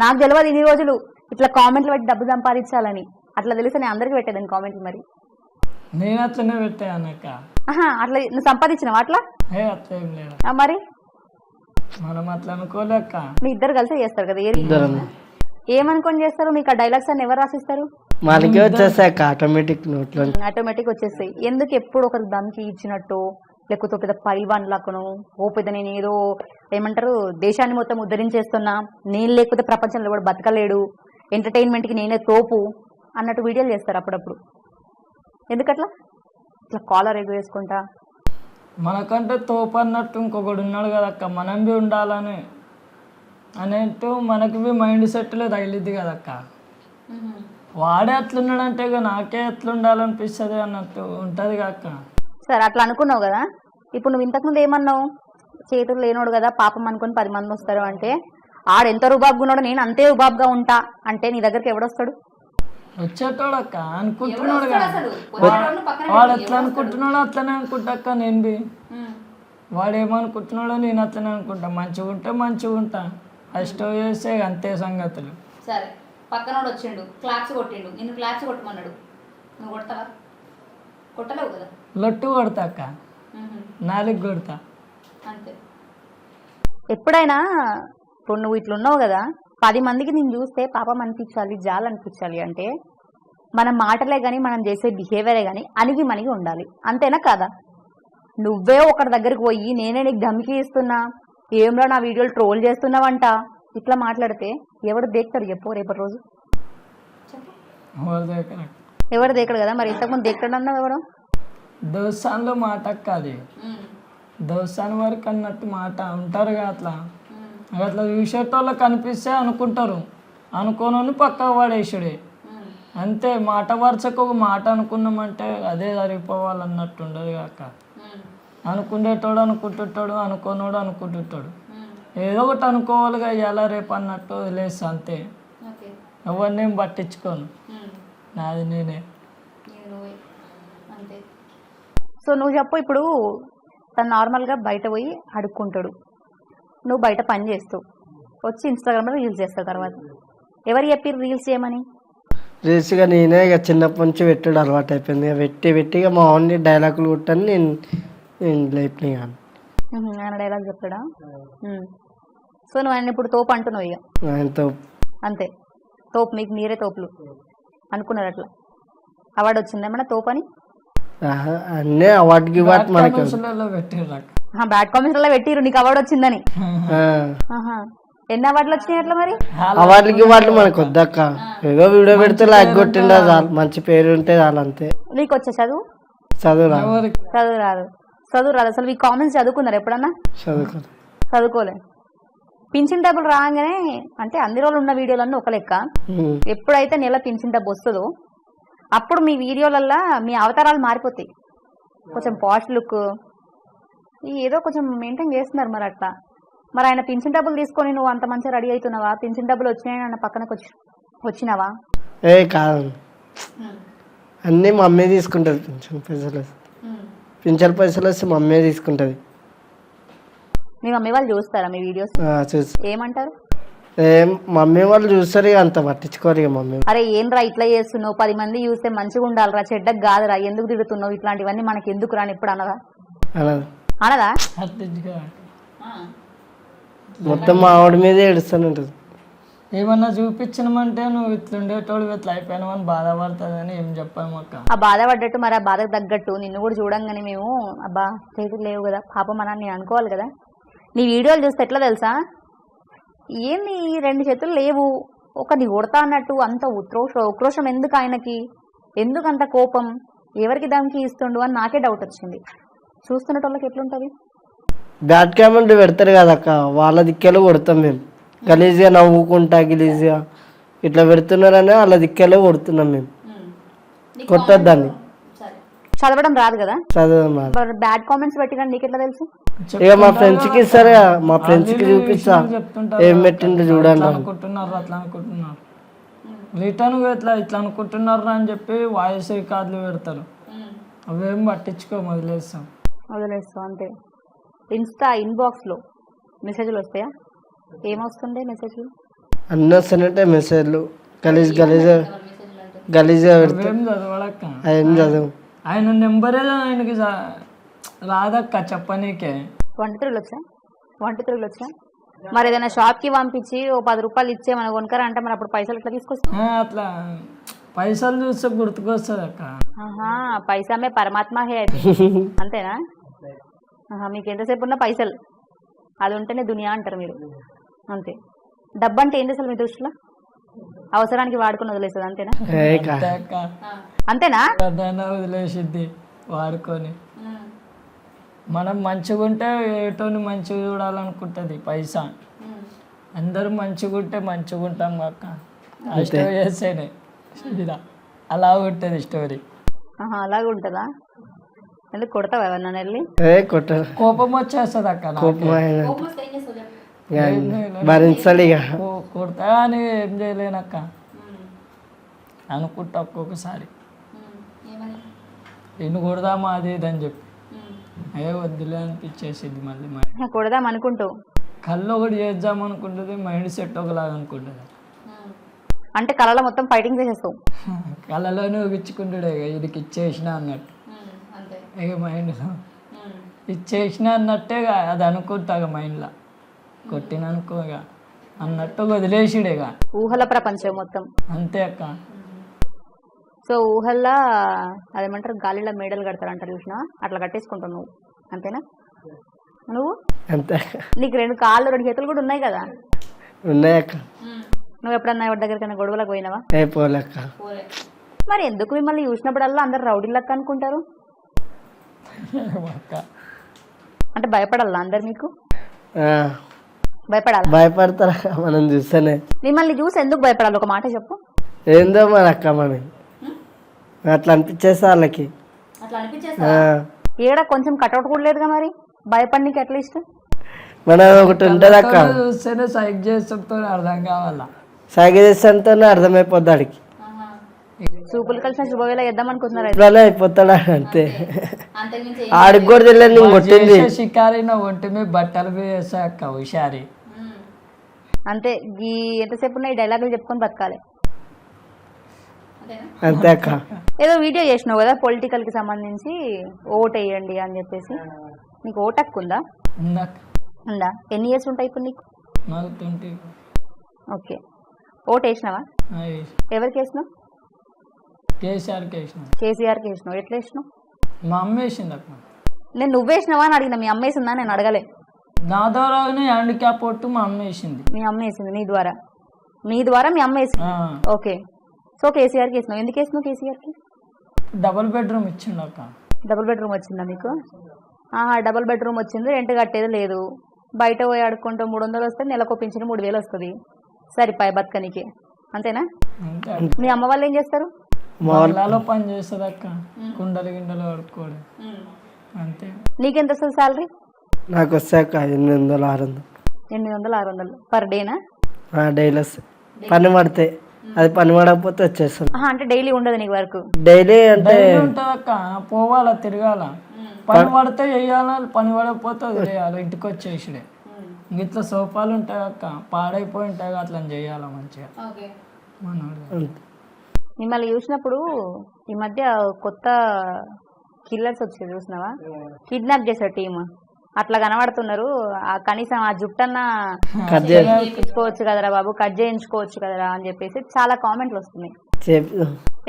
నాకు తెలియదు ఇన్ని రోజులు ఇట్లా కామెంట్లు పెట్టి డబ్బు సంపాదించాలని. అట్లా తెలిసి నేను అందరికి పెట్టేదాన్ని కామెంట్లు. మరి నేను అట్లనే పెట్టానక్క. అట్లా నువ్వు సంపాదించినవా అట్లా? అట్లా ఏం లేదా, మరి మనం అట్లా అనుకోలేక. మీ ఇద్దరు కలిసి చేస్తారు కదా? ఇద్దరం ఏమనుకొని చేస్తారు? మీకు ఆ డైలాగ్స్ అన్ని ఎవరు రాసిస్తారు? మనకే వచ్చేస్తాయి ఆటోమేటిక్ నోట్లో. ఆటోమేటిక్ వచ్చేస్తాయి. ఎందుకు ఎప్పుడు ఒకరికి దమ్కి ఇచ్చినట్టు, లేకపోతే పెద్ద పైల్వాన్ లాక్కను, ఓ పెద్ద నేను ఏదో ఏమంటారు దేశాన్ని మొత్తం ఉద్ధరించేస్తున్నా, నేను లేకపోతే ప్రపంచంలో కూడా బతకలేడు, ఎంటర్టైన్మెంట్కి నేనే తోపు అన్నట్టు వీడియోలు చేస్తారు అప్పుడప్పుడు. ఎందుకట్లా? ఇట్లా కాలర్ ఎగు వేసుకుంటా మనకంటే తోపు అన్నట్టు ఇంకొకడు ఉన్నాడు కదక్క, మనం బి ఉండాలని అనేట్టు మనకి బి మైండ్ సెట్లో తగిలిద్ది కదక్క. వాడే అట్లున్నాడంటే ఇక నాకే ఎట్లుండాలనిపిస్తుంది అన్నట్టు ఉంటుంది కక్క. సరే అట్లా అనుకున్నావు కదా. ఇప్పుడు నువ్వు ఇంతకుముందు ఏమన్నావు? చేతులు లేనోడు కదా పాపం అనుకుని 10 మంది వస్తారు అంటే, ఆడెంత రుబాబ్గా ఉన్నాడో నేను అంతే రుబాబ్గా ఉంటా అంటే నీ దగ్గరికి ఎవడొస్తాడు? వచ్చేటోడు అక్క, అనుకుంటున్నాడు కదా వాడు ఎట్లా అనుకుంటున్నాడో అట్లనే అనుకుంటాక్క. నేను బి వాడు ఏమనుకుంటున్నాడో నేను అట్లనే అనుకుంటా. మంచిగా ఉంటే మంచిగా ఉంటా, ఫస్ట్ చేస్తే అంతే సంగతులు. సరే పక్కనోడు వచ్చిండు క్లాప్స్ కొట్టిండు, నిన్ను క్లాప్స్ కొట్టమన్నాడు, నువ్వు కొడతావా? కొట్టలేవు కదా. లొట్టు కొడతా అక్క, 4 కొడతా అంతే. ఎప్పుడైనా ఇప్పుడు నువ్వు ఇట్లున్నావు కదా, 10 మందికి నేను చూస్తే పాపం అనిపించాలి, జాలి అనిపించాలి అంటే మన మాటలే కానీ మనం చేసే బిహేవియరే కానీ అణిగి మణిగి ఉండాలి. అంతేనా కాదా? నువ్వే ఒకరి దగ్గరికి పోయి నేనే నీకు ధమ్కి ఇస్తున్నా, ఏంలో నా వీడియోలు ట్రోల్ చేస్తున్నావంట ఇట్లా మాట్లాడితే ఎవడు దేక్తాడు చెప్పు రేపటి రోజు? ఎవరు దేకడు కదా. మరి ఇంతకుముందు దేకడు అన్నావు ఎవరు? దోస్తాన్లో మాట అక్క, అది దోస్తాన్ వరకు అన్నట్టు మాట ఉంటారుగా. అట్లా అట్లా చూసేటోళ్ళకి కనిపిస్తే అనుకుంటారు, అనుకోనని పక్క పడేసుడే అంతే. మాట వరుసకు ఒక మాట అనుకున్నామంటే అదే సరిపోవాలన్నట్టు ఉండదు కాక. అనుకునేటోడు అనుకుంటుంటాడు, అనుకోనోడు అనుకుంటుంటాడు. ఏదో ఒకటి అనుకోవాలిగా ఇవాళ రేపు అన్నట్టు వదిలేస్తా అంతే. ఎవరినేం పట్టించుకోను, నాది నేనే. సో నువ్వు చెప్పు, ఇప్పుడు తను నార్మల్గా బయట పోయి అడుక్కుంటాడు, నువ్వు బయట పని చేస్తావు, వచ్చి ఇన్స్టాగ్రామ్లో రీల్స్ చేస్తావు. తర్వాత ఎవరు చెప్పారు రీల్స్ చేయమని? రీల్స్గా నేనే ఇక చిన్నప్పటి నుంచి పెట్టుడు అలవాటు అయిపోయింది. ఇక పెట్టి ఇక మా ఓన్లీ డైలాగులు కొట్టాను నేను లేపిన. ఆయన డైలాగ్ చెప్తాడా? సో నువ్వు ఆయన ఇప్పుడు తోపు అంటున్నావు ఇక? ఆయనతో అంతే తోపు, మీకు మీరే తోపులు అనుకున్నారు. అట్లా అవార్డు వచ్చిందేమన్నా తోపు అని? అన్నీ అవార్డుకి మనకి బ్యాడ్ కామెంట్స్లో పెట్టిరు నీకు అవార్డు వచ్చిందని. ఎన్ని అవార్డులు వచ్చినాయి అట్లా? మరి అవార్డులకి మనకు వద్దక్క, ఏదో వీడియో పెడితే లైక్ కొట్టిండా చాలు, మంచి పేరు ఉంటే చాలు అంతే. నీకు వచ్చే చదువు? చదువు రాదు. చదువు రాదు అసలు. ఈ కామెంట్స్ చదువుకున్నారు ఎప్పుడన్నా? చదువుకోలే. పింఛన్ డబ్బులు రాగానే అంటే అన్ని రోజులు ఉన్న వీడియోలన్నీ ఒక లెక్క, ఎప్పుడైతే నెల పింఛన్ డబ్బు వస్తుందో అప్పుడు మీ వీడియోలల్లో మీ అవతారాలు మారిపోతాయి. కొంచెం పాష్ లుక్ ఏదో కొంచెం మెయింటైన్ చేస్తున్నారు. మరి అట్లా మరి ఆయన పింఛన్ డబ్బులు తీసుకొని నువ్వు అంత మంచిగా రెడీ అవుతున్నావా? పింఛన్ డబ్బులు వచ్చినాయని అన్న పక్కనకు వచ్చినావా? ఏ కాదు, అన్నీ మమ్మీ తీసుకుంటుంది. పింఛన్ పైసలు వస్తే మమ్మీ తీసుకుంటుంది. మీ మమ్మీ వాళ్ళు చూస్తారా మీ వీడియోస్? చూసి ఏమంటారు? మమ్మీ వాళ్ళు చూస్తారు, ఇక అంత పట్టించుకోరు ఇక మమ్మీ. అరే ఏంరా ఇట్లా చేస్తున్నావు, 10 మంది చూస్తే మంచిగా ఉండాలిరా, చెడ్డకు కాదురా, ఎందుకు తిడుతున్నావు, ఇట్లాంటివన్నీ మనకి ఎందుకు రాని ఎప్పుడు అనదా? అనదా? మొత్తం మా ఆవిడ మీదే ఏడుస్తూనే ఉంటుంది. ఏమన్నా చూపించినమంటే నువ్వు ఇట్లుండేటోడు ఇట్లా అయిపోయినావు అని బాధపడుతుందని ఏం చెప్పాము అక్క. ఆ బాధపడ్డట్టు మరి ఆ బాధకు తగ్గట్టు నిన్ను కూడా చూడంగానే మేము అబ్బా చేతులు లేవు కదా పాపం అని నేను అనుకోవాలి కదా. నీ వీడియోలు చూస్తే ఎట్లా తెలుసా, ఏంది ఈ 2 చేతులు లేవు, ఒకటి కొడతా అన్నట్టు అంత ఉక్రోషం ఎందుకు ఆయనకి, ఎందుకు అంత కోపం, ఎవరికి దానికి ఇస్తుండు అని నాకే డౌట్ వచ్చింది. చూస్తున్నటోళ్ళకి ఎట్లుంటది? బ్యాడ్ కామెంట్ పెడతారు కదక్క, వాళ్ళ దిక్కెలో కొడతాం మేము. గలీజ్గా నవ్వుకుంటా గలీజ్గా ఇట్లా పెడుతున్నారని వాళ్ళ దిక్కెలో కొడుతున్నాం మేము. కొట్టద్దు దాన్ని. చదవడం రాదు కదా, చదవడం బ్యాడ్ కామెంట్స్ పెట్టి కానీ నీకు ఎట్లా తెలుసు? ఇక మా ఫ్రెండ్స్ కి ఇస్తారు, మా ఫ్రెండ్స్ కి చూపిస్తా ఏం పెట్టిండు చూడండి అనుకుంటున్నారు, అట్లా అనుకుంటున్నారు, రిటర్న్ ఇట్లా అనుకుంటున్నారు అని చెప్పి వాయిస్ రికార్డులు పెడతారు. అవేం పట్టించుకో, వదిలేస్తాం అంతే. ఇన్స్టా ఇన్బాక్స్ లో మెసేజ్లు వస్తాయా? ఏమొస్తుండే మెసేజ్లు? అన్నీ వస్తున్నట్టే మెసేజ్లు, గలీజ్గా పెడతా. ఏం చదవడక్క, ఏం చదువు. ఆయన నెంబరే ఆయనకి రాదక్క చెప్పనీకే. 23 వచ్చా? మరి ఏదైనా షాప్ కి పంపించి ఓ 10 రూపాయలు ఇచ్చే మన కొనకరా అంటే మరి అప్పుడు పైసలు ఎట్లా తీసుకొస్తా? అట్లా పైసలు చూస్తే గుర్తుకొస్తుంది అక్క. పైసామే పరమాత్మ హే అయితే అంతేనా? మీకు ఎంతసేపు ఉన్నా పైసలు, అది ఉంటేనే దునియా అంటారు మీరు, అంతే. డబ్బు అంటే ఏంటి అసలు మీ దృష్టిలో? అవసరానికి వాడుకుని వదిలేస్తుంది అంతేనా? అంతేనా? వదిలేసిద్ది వాడుకొని. మనం మంచిగా ఉంటే ఏటోని మంచిగా చూడాలనుకుంటుంది పైసా. అందరూ మంచిగా ఉంటే మంచిగా ఉంటాం అక్క. ఆ స్టోరీ చేస్తేనే అలా ఉంటుంది స్టోరీ. అలాగే ఉంటుందా? ఎందుకు కొడతావా ఎవరన్నా వెళ్ళి? కోపం వచ్చేస్తుంది అక్క, భరించాలి ఇక. కొడతా అని ఏం చేయలేనక్క అనుకుంటా ఒక్కొక్కసారి, ఎన్ని కొడదామా అది ఇది అని చెప్పి వద్దులే అనిపించేసింది. మళ్ళీ కొడదాం అనుకుంటూ కళ్ళు ఒకటి చేద్దాం అనుకుంటుంది, మైండ్ సెట్ ఒకలాగా అనుకుంటుంది. అంటే కళలో మొత్తం ఫైటింగ్ చేసేస్తావు, కళలోనే ఊగించుకుంటాడు ఇదికి ఇచ్చేసిన అన్నట్టు. ఇక మైండ్లో ఇచ్చేసిన అన్నట్టే అది అనుకుంటా మైండ్లో, కొట్టిననుకో ఇక అన్నట్టు వదిలేసిడేక. ఊహల ప్రపంచం మొత్తం అంతే అక్క. సో ఊహల్లా అదేమంటారు, గాలిలో మేడలు కడతారంటారు చూసినా, అట్లా కట్టేసుకుంటావు నువ్వు, అంతేనా? నువ్వు అంతే. నీకు 2 కాళ్ళు 2 చేతులు కూడా ఉన్నాయి కదా? ఉన్నాయక్క. నువ్వు ఎప్పుడన్నా ఎవరి దగ్గరికైనా గొడవలకు పోయినావా? పోలేక్క. మరి ఎందుకు మిమ్మల్ని చూసినప్పుడల్లా అందరు రౌడీ లెక్క అనుకుంటారు? అంటే భయపడాలా అందరు మీకు? భయపడాలి? భయపడతారా మనం చూస్తేనే. మిమ్మల్ని చూసి ఎందుకు భయపడాలి ఒక మాట చెప్పు. ఏందో మరి అక్క, మనం అట్లా అనిపించేస్తా వాళ్ళకి. ఏడా కొంచెం కట్అవుట్ కూడా లేదుగా, మరి భయపడికి ఎట్లా ఇష్టం? మన ఒకటి ఉంటుంది అక్క, చూస్తేనే సైక్ చేస్తుంటే అర్థం కావాలా, సైగ చేస్తేనే అర్థమైపోద్ది ఆడికి. చూపులు కలిసిన శుభవేళ వేద్దాం అనుకుంటున్నారు, ఇప్పుడనే అయిపోతాడా అంతే. ఆడికి కూడా తెలియదు నేను కొట్టింది. షికారి నా ఒంటి మీద బట్టలు వేసా అక్క హుషారి అంతే. ఈ ఎంతసేపు ఈ డైలాగులు చెప్పుకొని బతకాలి అంతే అక్క. ఏదో వీడియో చేసినావు కదా పొలిటికల్ కి సంబంధించి, ఓట్ వేయండి అని చెప్పేసి. నీకు ఓట్ హక్కు ఉందా? ఉందా? ఎన్ని ఇయర్స్ ఉంటాయి ఇప్పుడు నీకు? నాకు 20. ఓకే. ఓట్ వేసినావా? ఎవరికి వేసినావు? కేసీఆర్కి వేసినావు. కేసీఆర్కి వేసినావు. ఎట్లా వేసినావు? మా అమ్మ వేసింది అక్క. నేను నువ్వు వేసినావా అని అడిగిన, మీ అమ్మ వేసిందా నేను అడగలే. నా ద్వారా హ్యాండిక్యాప్ ఓటు మా అమ్మ వేసింది. మీ అమ్మ వేసింది నీ ద్వారా? మీ ద్వారా మీ అమ్మ వేసింది. ఓకే. సో కేసీఆర్కి వేసినావు. ఎందుకు వేసినావు కేసీఆర్కి? డబుల్ బెడ్రూమ్ ఇచ్చిండు అక్క. డబుల్ బెడ్రూమ్ వచ్చిందా మీకు? డబుల్ బెడ్రూమ్ వచ్చింది, రెంట్ కట్టేది లేదు, బయట పోయి ఆడుకుంటూ 300 వస్తే నెలకు పింఛను 3000 వస్తుంది, సరిపోయి బతకనికి, అంతేనా? మీ అమ్మ వాళ్ళు ఏం చేస్తారు? వాళ్ళలో పని చేస్తుంది అక్క, కుండలు గిండలు ఆడుకోవడం అంతే. నీకెంత వస్తుంది శాలరీ? నాకు వస్తాక 800-600. 800-600 పర్ డేనా? డైలీ వస్తాయి, పని పడితే. అది పని పడకపోతే వచ్చేస్తాను. అంటే డైలీ ఉండదు నీకు వర్క్? డైలీ అంటే ఉంటుంది అక్క, పోవాలా తిరగాల, పని పడితే వేయాలా, పని పడకపోతే వదిలేయాలి, ఇంటికి వచ్చేసిడే. ఇట్లా సోఫాలు ఉంటాయి అక్క, పాడైపోయి ఉంటాయి, అట్లా చేయాలా మంచిగా. మిమ్మల్ని చూసినప్పుడు ఈ మధ్య కొత్త కిల్లర్స్ వచ్చారు చూసినావా, కిడ్నాప్ చేశారు టీమ్, అట్లా కనబడుతున్నారు. కనీసం ఆ జుట్టన్నా చేయించుకోవచ్చు కదరా బాబు, కట్ చేయించుకోవచ్చు కదరా అని చెప్పేసి చాలా కామెంట్లు వస్తున్నాయి.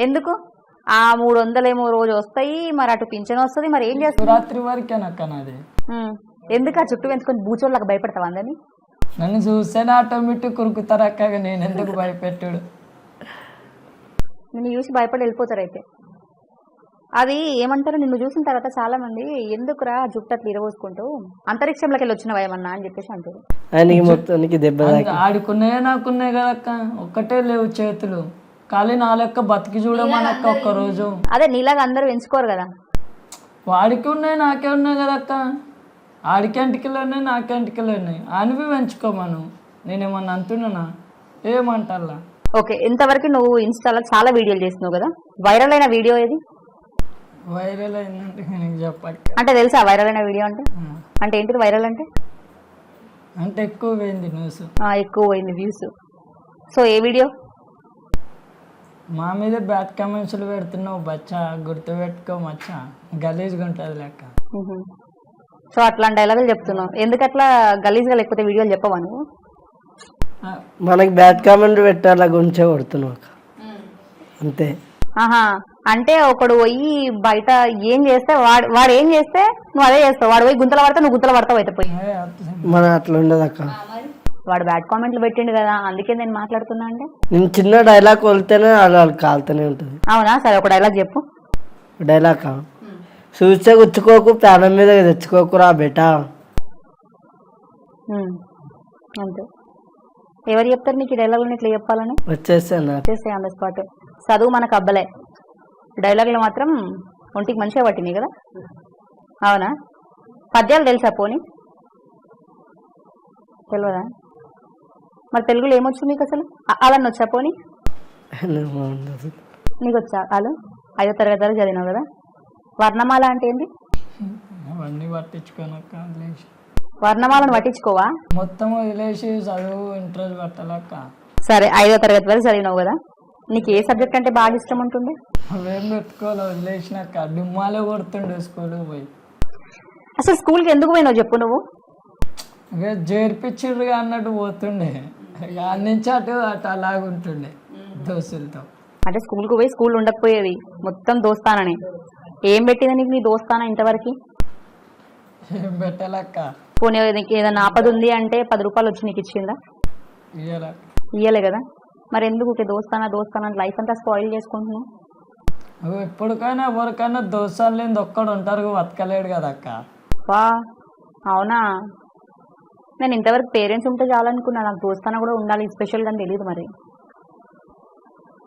ఎందుకు? 300 ఏమో రోజు వస్తాయి, మరి అటు పింఛన్ వస్తుంది, మరి ఏం చేస్తారు? రాత్రి వరకేనక్క నాది. ఎందుకు ఆ చుట్టూ పెంచుకొని బూచోళ్ళకి భయపడతావా అందరినీ? నన్ను చూస్తేనే ఆటోమేటిక్ కురుకుతారు అక్క, నేను ఎందుకు భయపెట్టుడు? నిన్ను చూసి భయపడి వెళ్ళిపోతారు అయితే. అది ఏమంటారు, నిన్ను చూసిన తర్వాత చాలా మంది ఎందుకురా జుట్టు అట్లా ఇరవోసుకుంటూ అంతరిక్షంలోకి వెళ్ళి వచ్చినవా ఏమన్నా అని చెప్పేసి అంటారు. ఆయనకి మొత్తానికి దెబ్బ తాకి ఆడుకున్నాయే నాకున్నాయి కదక్క, ఒక్కటే లేవు చేతులు. ఖాళీ నా లెక్క బతికి చూడమనక్క ఒక్కరోజు. అదే నీలాగా అందరూ పెంచుకోరు కదా. వాడికి ఉన్నాయి నాకే ఉన్నాయి కదక్క, ఆడికి అంటికలు ఉన్నాయి నాకే అంటికలు ఉన్నాయి, అనివి పెంచుకోమను. నేనేమన్నా అంటున్నానా? ఏమంటల్లా? ఓకే, ఇంతవరకు నువ్వు ఇన్స్టాలో చాలా వీడియోలు చేస్తున్నావు కదా, వైరల్ అయిన వీడియో ఏది? వైరల్ అయిందంటే నీకు చెప్పక్క. అంటే తెలుసా వైరల్ అయిన వీడియో అంటే? అంటే ఏంటిది వైరల్ అంటే? అంటే ఎక్కువ పోయింది న్యూస్, ఎక్కువ పోయింది వ్యూస్. సో ఏ వీడియో? మా మీద బ్యాడ్ కామెంట్స్లు పెడుతున్నావు బచ్చా, గుర్తుపెట్టుకో మచ్చా, గలీజ్గా ఉంటుంది లెక్క. సో అట్లాంటి డైలాగులు చెప్తున్నావు. ఎందుకు అట్లా గలీజ్గా లేకపోతే వీడియోలు చెప్పవా నువ్వు? మనకి బ్యాడ్ కామెంట్ పెట్టాల గురించే కొడుతున్నావు అక్క. అంతే. ఆహా, అంటే ఒకడు పోయి బయట ఏం చేస్తే వాడు ఏం చేస్తే నువ్వు అదే చేస్తావు. వాడు పోయి గుంతలు పడతా నువ్వు గుంతలు పడతావు అయితే పోయి. మన అట్లా ఉండదు అక్క. వాడు బ్యాడ్ కామెంట్లు పెట్టిండు కదా, అందుకే నేను మాట్లాడుతున్నా. అంటే నేను చిన్న డైలాగ్ కొలితేనే వాళ్ళు కాలుతూనే ఉంటుంది. అవునా? సరే ఒక డైలాగ్ చెప్పు. డైలాగ్ చూస్తే గుచ్చుకోకు, ప్రాణం మీద తెచ్చుకోకురా బేటా. అంతే. ఎవరు చెప్తారు నీకు ఈ డైలాగులు ఇట్లా చెప్పాలని? వచ్చేస్తాను వచ్చేసాయి ఆన్ ద స్పాట్. చదువు మనకు అబ్బలే, డైలాగులు మాత్రం ఒంటికి మంచిగా పట్టినాయి కదా. అవునా? పద్యాలు తెలుసా పోనీ? తెలియదా? మరి తెలుగులో ఏమొచ్చు నీకు అసలు? అలాని వచ్చా పోనీ? నీకు వచ్చా అలు? 5వ తరగతి వరకు చదివినావు కదా. వర్ణమాల అంటే ఏంటి? అవన్నీ పట్టించుకోనక్క, వదిలేసి. వర్ణమాలను పట్టించుకోవా? మొత్తం వదిలేసి చదువు ఇంట్రెస్ట్ పట్టాలక్క. సరే 5వ తరగతి వరకు చదివినావు కదా, నీకు ఏ సబ్జెక్ట్ అంటే బాగా ఇష్టం ఉంటుంది? అవేం పెట్టుకోవాలి, వదిలేసినాక డుమ్మాలే కొడుతుండే స్కూల్కి పోయి. అసలు స్కూల్కి ఎందుకు పోయినావు చెప్పు నువ్వు? ఇక చేర్పించిర్రుగా అన్నట్టు పోతుండే, ఇక నుంచి అటు అటు అలాగుంటుండే దోస్తులతో. అంటే స్కూల్కి పోయి స్కూల్ ఉండకపోయేది, మొత్తం దోస్తానని. ఏం పెట్టింది నీకు నీ దోస్తానా ఇంతవరకు? ఏం పెట్టాలక్క? పోనీ నీకు ఏదైనా ఆపద ఉంది అంటే 10 రూపాయలు వచ్చి నీకు ఇచ్చిందా? ఇయ్యలే కదా. మరి ఎందుకు దోస్తానా దోస్తానా లైఫ్ అంతా స్పాయిల్ చేసుకుంటున్నావు? ఎప్పటికైనా ఎవరికైనా దోస్తాలు లేని ఒక్కడు ఉంటారు, బతకలేడు కదా అక్క. వా, అవునా? నేను ఇంతవరకు పేరెంట్స్ ఉంటే చాలనుకున్నా, నాకు దోస్తానా కూడా ఉండాలి స్పెషల్గా అని తెలియదు. మరి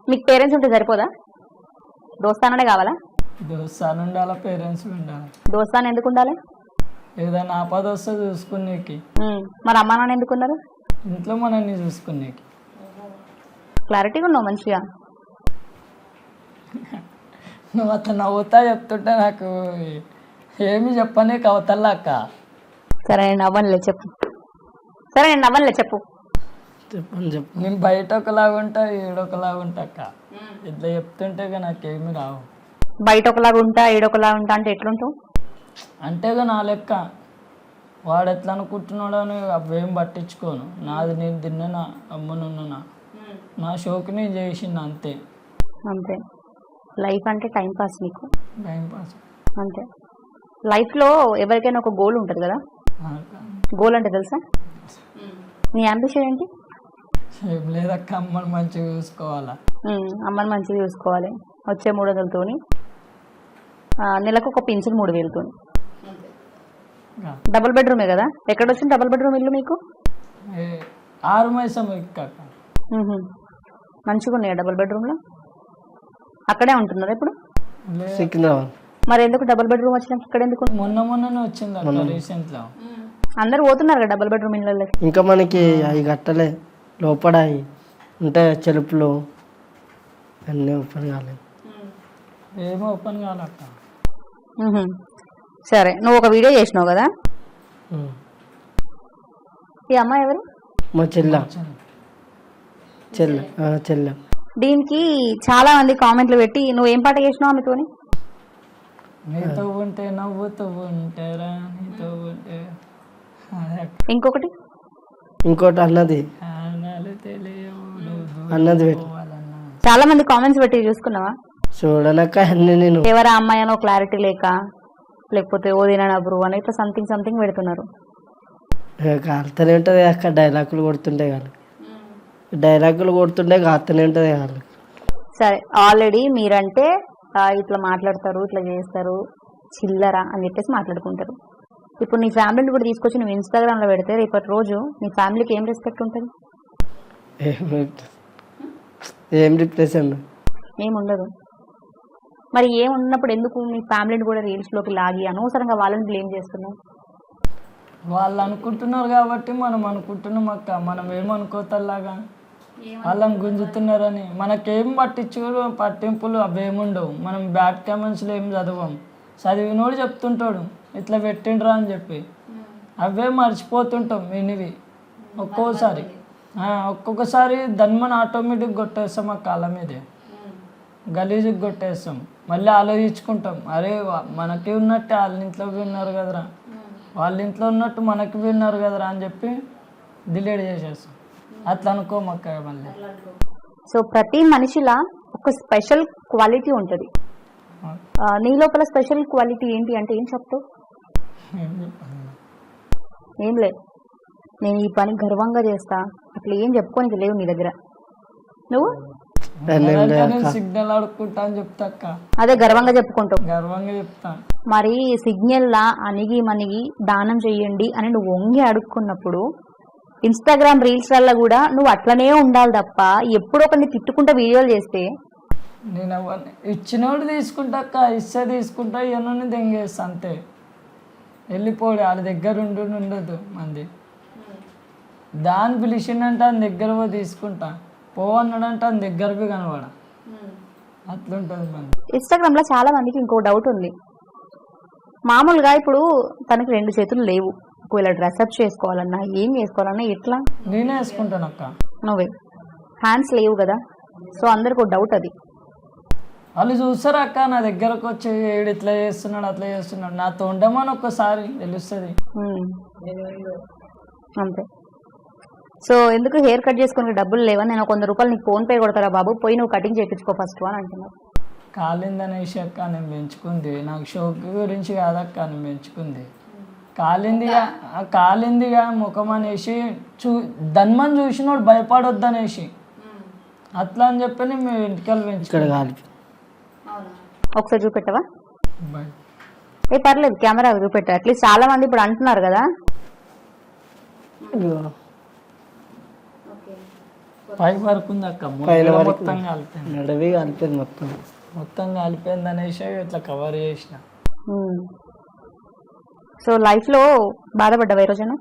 మీకు పేరెంట్స్ ఉంటే సరిపోదా? దోస్తానే కావాలా? దోస్తాను ఉండాలా, పేరెంట్స్ ఉండాలి. దోస్తాను ఎందుకు ఉండాలి? ఏదైనా ఆపద వస్తే చూసుకునేకి. మరి అమ్మా నాన్న ఎందుకున్నారు? ఇంట్లో మనల్ని చూసుకునేకి. క్లారిటీగా ఉన్నావు మంచిగా. నువ్వు అట్లా నవ్వుతా చెప్తుంటే నాకు ఏమి చెప్పనీకి అవతల్లా అక్క. సరే నేను నవ్వనులే చెప్పు. సరే నేను నవ్వనులే చెప్పు. చెప్పు. నేను బయట ఒకలాగా ఉంటా, ఈడొకలాగా ఉంటా అక్క. ఇట్లా చెప్తుంటే నాకేమి రావు. బయట ఒకలాగా ఉంటా ఈడొకలాగా ఉంటా అంటే ఎట్లుంటావు? అంటేగా నా లెక్క వాడు ఎట్లా అనుకుంటున్నాడు అని అవేం పట్టించుకోను. నాది నేను తిన్నా, అమ్మనున్నా, నా షోకి నేను చేసింది అంతే. అంతే. లైఫ్ అంటే టైం పాస్ నీకు. టైం పాస్ అంతే. లైఫ్లో ఎవరికైనా ఒక గోల్ ఉంటుంది కదా. గోల్ అంటే తెలుసా? నీ అంబిషన్ ఏంటి? ఏం లేదక్క, అమ్మని మంచిగా చూసుకోవాలా. అమ్మని మంచిగా చూసుకోవాలి. వచ్చే 300తోని నెలకు ఒక పింఛన్ 3000తోని. డబుల్ బెడ్రూమే కదా. ఎక్కడ వచ్చింది డబుల్ బెడ్రూమ్ ఇల్లు మీకు? 6 మైసం అక్క. మంచిగా ఉన్నాయా డబుల్ బెడ్రూమ్లో? అక్కడే ఉంటున్నారా ఇప్పుడు? సికింద్రాబాద్. మరి ఎందుకు డబుల్ బెడ్రూమ్ వచ్చినాక ఇక్కడ ఎందుకు? మొన్ననే వచ్చింది అక్క, రీసెంట్ లో. అందరు పోతున్నారు కదా డబుల్ బెడ్రూమ్ ఇళ్ళలో. ఇంకా మనకి అవి కట్టలే, లోపల అవి ఉంటాయి చెలుపులు అన్నీ ఓపెన్ కాలేదు. ఏమో ఓపెన్ కాలక్క. సరే, నువ్వు ఒక వీడియో చేసినావు కదా. ఈ అమ్మాయి ఎవరు? మా చెల్లె. దీనికి చాలా మంది కామెంట్లు పెట్టి నువ్వు ఏం పాట చేసినావు ఆమెతోని? నీతో ఉంటే నవ్వుతూ ఉంటారా, నీతో ఉంటే. ఇంకొకటి అన్నది చాలా మంది కామెంట్స్ పెట్టి చూసుకున్నావా? చూడనక్క అన్ని నేను ఎవరా అమ్మాయి అనో క్లారిటీ లేక లేకపోతే ఓ దినా బ్రో అని ఇట్లా సంథింగ్ పెడుతున్నారు. కాలుతూనే ఉంటుంది అక్క, డైలాగులు కొడుతుంటే కానీ డైలాగులు కొడుతుంటే కాలుతూనే ఉంటుంది వాళ్ళకి. సరే ఆల్రెడీ మీరంటే ఇట్లా మాట్లాడతారు, ఇట్లా చేస్తారు, చిల్లర అని చెప్పేసి మాట్లాడుకుంటారు. ఇప్పుడు నీ ఫ్యామిలీని కూడా తీసుకొచ్చి నువ్వు ఇన్స్టాగ్రామ్లో పెడితే రేపటి రోజు నీ ఫ్యామిలీకి ఏం రెస్పెక్ట్ ఉంటుంది? ఏం రిప్లేస్ అన్న? ఏముండదు. మరి ఏమున్నప్పుడు ఎందుకు నీ ఫ్యామిలీని కూడా రీల్స్లోకి లాగి అనవసరంగా వాళ్ళని బ్లేమ్ చేస్తున్నావు? వాళ్ళు అనుకుంటున్నారు కాబట్టి మనం అనుకుంటున్నాం అక్క. మనం ఏమనుకోతల్లాగా వాళ్ళని గుంజుతున్నారని మనకేం పట్టింపులు అవేముండవు. మనం బ్యాడ్ కామెంట్స్లో ఏం చదవం. చదివినోడు చెప్తుంటాడు ఇట్లా పెట్టిండ్రా అని చెప్పి, అవే మర్చిపోతుంటాం వినివి. ఒక్కొక్కసారి ధన్మని ఆటోమేటిక్ కొట్టేస్తాం ఆ కాళ్ళ మీదే, గలీజుకి కొట్టేస్తాం. మళ్ళీ ఆలోచించుకుంటాం, అరే మనకి ఉన్నట్టే వాళ్ళ ఇంట్లో విన్నారు కదరా, వాళ్ళ ఇంట్లో ఉన్నట్టు మనకి విన్నారు కదరా అని చెప్పి డిలీట్ చేసేస్తాం. అట్లా అనుకోమక్క మళ్ళీ. సో ప్రతి మనిషిలా ఒక స్పెషల్ క్వాలిటీ ఉంటుంది. నీ లోపల స్పెషల్ క్వాలిటీ ఏంటి అంటే ఏం చెప్తావు? ఏం లేదు, నేను ఈ పని గర్వంగా చేస్తా అట్లా ఏం చెప్పుకోనికి లేవు నీ దగ్గర. నువ్వు సిగ్నల్ ఆడుకుంటా అని చెప్తా అక్క. అదే గర్వంగా చెప్పుకుంటావు. గర్వంగా చెప్తా. మరి సిగ్నల్ లా అణిగి మణిగి దానం చెయ్యండి అని నువ్వు వంగి అడుక్కున్నప్పుడు ఇన్స్టాగ్రామ్ రీల్స్ వల్ల కూడా నువ్వు అట్లనే ఉండాలి తప్ప ఎప్పుడో ఒకరిని తిట్టుకుంటా వీడియోలు చేస్తే నేను అవన్నీ ఇచ్చినోడు తీసుకుంటాక, ఇస్తే తీసుకుంటా, ఇవన్నీ దెంగేస్తా అంతే. వెళ్ళిపోడు, వాళ్ళ దగ్గర ఉండదు మంది. దాన్ని పిలిచిండంటే ఆయన దగ్గర పోయి తీసుకుంటా, పోవన్నాడంటే ఆయన దగ్గర పోయి కనబడ. అట్లుంటుంది మంది. ఇన్స్టాగ్రామ్ లో చాలా మందికి ఇంకో డౌట్ ఉంది. మామూలుగా ఇప్పుడు తనకి 2 చేతులు లేవు, ఒకవేళ డ్రెస్అప్ చేసుకోవాలన్నా ఏం చేసుకోవాలన్నా ఎట్లా? నేనే వేసుకుంటాను అక్క. నువ్వే హ్యాండ్స్ లేవు కదా, సో అందరికి ఒక డౌట్ అది. వాళ్ళు చూస్తారు అక్క, నా దగ్గరకు వచ్చి ఏడు ఇట్లా చేస్తున్నాడు అట్లా చేస్తున్నాడు, నాతో ఉండమని ఒక్కసారి తెలుస్తుంది అంతే. సో ఎందుకు హెయిర్ కట్ చేసుకుని డబ్బులు లేవని నేను 100 రూపాయలు నీకు ఫోన్ పే కొడతారా బాబు, పోయి నువ్వు కటింగ్ చేయించుకో ఫస్ట్ అని అంటున్నావు. కాలిందనేసి అక్క నేను పెంచుకుంది, నాకు షోకి గురించి కాదక్క నేను పెంచుకుంది. కాలిందిగా ముఖం అనేసి ధన్మని చూసినోడు భయపడొద్దు అనేసి అట్లా అని చెప్పి మేము ఇంటికెళ్ళి పెంచుకోవాలి. ఒకసారి చూపెట్టవా? ఏ పర్లేదు, కెమెరా చూపెట్ట. అట్లీస్ట్ చాలా మంది ఇప్పుడు అంటున్నారు కదా పై వరకు ఉంది అక్క, మొత్తం కాలిపోయింది, మొత్తం కాలిపోయింది అనేసి ఇట్లా కవర్ చేసిన. సో లైఫ్ లో బాధపడ్డావు ఈరోజున?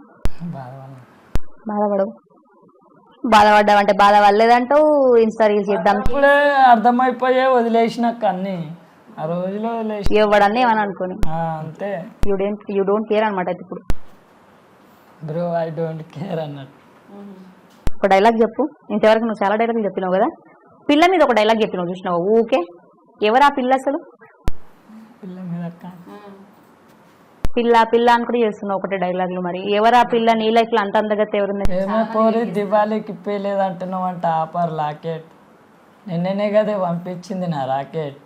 బాధపడ్డావంటే బాధ పడలేదంటావు, ఇన్స్టా రీల్స్ చేద్దాం ఇప్పుడే అర్థమైపోయే వదిలేసినాక అన్ని ఆ రోజులో వదిలేసి ఇవ్వడాన్ని ఏమని అనుకోని అంతే. యూ డోంట్ కేర్ అనమాట. అయితే ఇప్పుడు బ్రో ఐ డోంట్ కేర్ అన్నట్టు. ఒక డైలాగ్ చెప్పు. ఇంతవరకు నువ్వు చాలా డైలాగులు చెప్పినావు కదా, పిల్ల మీద ఒక డైలాగ్ చెప్పినావు చూసినావు ఊకే. ఎవరా పిల్ల అసలు? పిల్ల మీద అక్క, పిల్ల పిల్ల అని కూడా చేస్తున్నావు ఒకటే డైలాగులు. మరి ఎవరా పిల్ల నీ లైఫ్ లో అంత అందగతే ఎవరున్నారు? ఏమో పోరి దివాళీకి ఇప్పలేదు అంటున్నావు అంట. ఆపర్ లాకెట్ నిన్ననే కదా పంపించింది నా రాకెట్,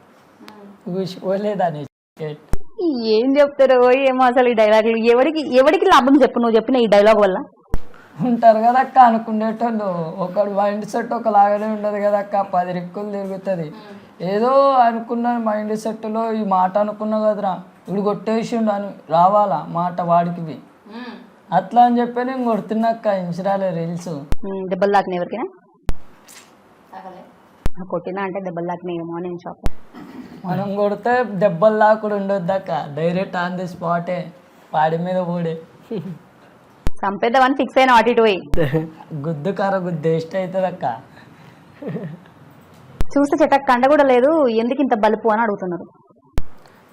ఊసిపోలేదా నీ జాకెట్. ఏం చెప్తారో ఏమో అసలు ఈ డైలాగులు. ఎవరికి లాభం చెప్పు నువ్వు చెప్పిన ఈ డైలాగ్ వల్ల? ఉంటారు కదా అక్క అనుకునేటోళ్ళు, ఒకడు మైండ్ సెట్ ఒకలాగానే ఉండదు కదా అక్క, 10 రిక్కులు తిరుగుతుంది. ఏదో అనుకున్న మైండ్ సెట్లో ఈ మాట అనుకున్నా కదరా, ఇప్పుడు కొట్టేసిండు అని రావాలా మాట వాడికి, అట్లా అని చెప్పి నేను కొడుతున్నాక్క ఇన్స్టాలో రీల్స్. దెబ్బలు తాకినాయి ఎవరికైనా? కొట్టినా అంటే దెబ్బలు తాకినాయేమో నేను షాప్. మనం కొడితే దెబ్బలు దాకుండా ఉండొద్దక్క, డైరెక్ట్ ఆన్ ది స్పాటే పాడి మీద పోడే చంపేద్దామని ఫిక్స్ అయినా అటు ఇటు పోయి గుద్దు కార గుద్దు వేస్ట్ అవుతుంది అక్క. చూస్తే చెట్టకు కండ కూడా లేదు, ఎందుకు ఇంత బలుపు అని అడుగుతున్నారు.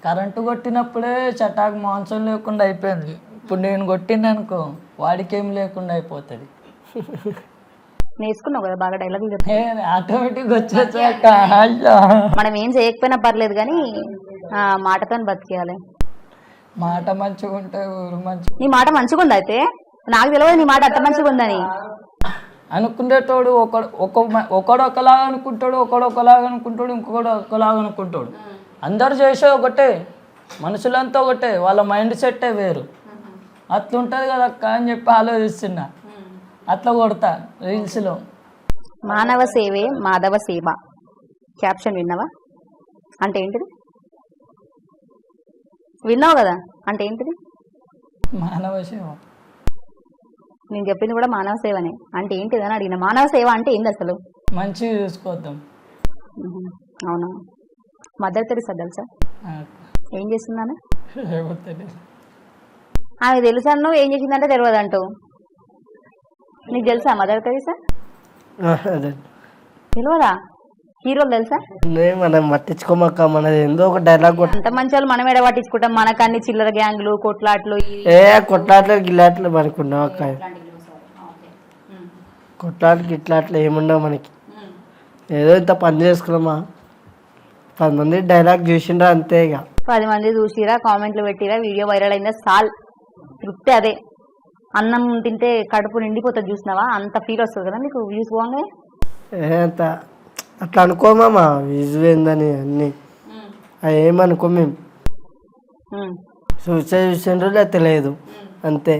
కరెంటు కొట్టినప్పుడే చటాకు మాంసం లేకుండా అయిపోయింది, ఇప్పుడు నేను కొట్టిందనుకో వాడికి ఏం లేకుండా అయిపోతుంది. నేర్చుకున్నావు కదా బాగా డైలాగులు చెప్పి, ఆటోమేటిక్ వచ్చేసాక మనం ఏం చేయకపోయినా పర్లేదు కానీ మాటతో బతికేయాలి. మాట మంచిగా ఉంటే ఊరు మంచి. నీ మాట మంచిగా ఉంది, అయితే నాకు తెలియదు నీ మాట అంత మంచిగా ఉందని. అనుకునేటోడు ఒకడు ఒకలాగా అనుకుంటాడు, ఒకడు ఒకలాగా అనుకుంటాడు, ఇంకొకడు ఒకలాగా అనుకుంటాడు. అందరు చేసే ఒకటే మనుషులంతా ఒకటే, వాళ్ళ మైండ్ సెట్టే వేరు. అట్లుంటుంది కదా అక్క అని చెప్పి ఆలోచిస్తున్నా, అట్లా కొడతా రీల్స్లో. మానవ సేవే మాధవ సేవ క్యాప్షన్ విన్నావా? అంటే ఏంటిది? విన్నావు కదా, అంటే ఏంటిది? మానవ సేవ నేను చెప్పింది కూడా మానవ సేవనే. అంటే ఏంటిది అని అడిగిన. మానవ సేవ అంటే ఏంది అసలు? మంచిగా చూసుకోద్దాం. అవునా? మదర్ తెరిసా తెలుసా? ఏం చేస్తుందని ఏమో తెలియదు. ఆమె తెలుసా? ఏం చేసిందంటే తెలియదు అంటూ. నీకు తెలుసా మదర్ తెరిసా? అదే తెలియదా? హీరోలు తెలుసా? మనం పట్టించుకోమక్క, మనది ఏందో ఒక డైలాగ్ కొట్ట. అంత మంచి వాళ్ళు మనం ఎడ పట్టించుకుంటాం? మనకు అన్ని చిల్లర గ్యాంగ్లు, కొట్లాట్లు, కొట్లాట్లు గిట్లాట్లు మనకున్నావు అక్క. కొట్లాట్లు గిట్లాట్లు ఏమున్నావు మనకి. ఏదో ఇంత పని చేసుకున్నామా, 10 మంది డైలాగ్ చూసిండ్రా అంతే. ఇక 10 మంది చూసిరా, కామెంట్లు పెట్టిరా, వీడియో వైరల్ అయిందా, సాల్ తృప్తి అదే. అన్నం తింటే కడుపు నిండిపోతుంది చూసినావా, అంత ఫీల్ వస్తుంది కదా నీకు వ్యూస్ పోగానే. అంత అట్లా అనుకోమా, విజు ఏందని అన్ని అవి ఏమనుకో మేము. చూసిండ్రు లేదా తెలియదు అంతే.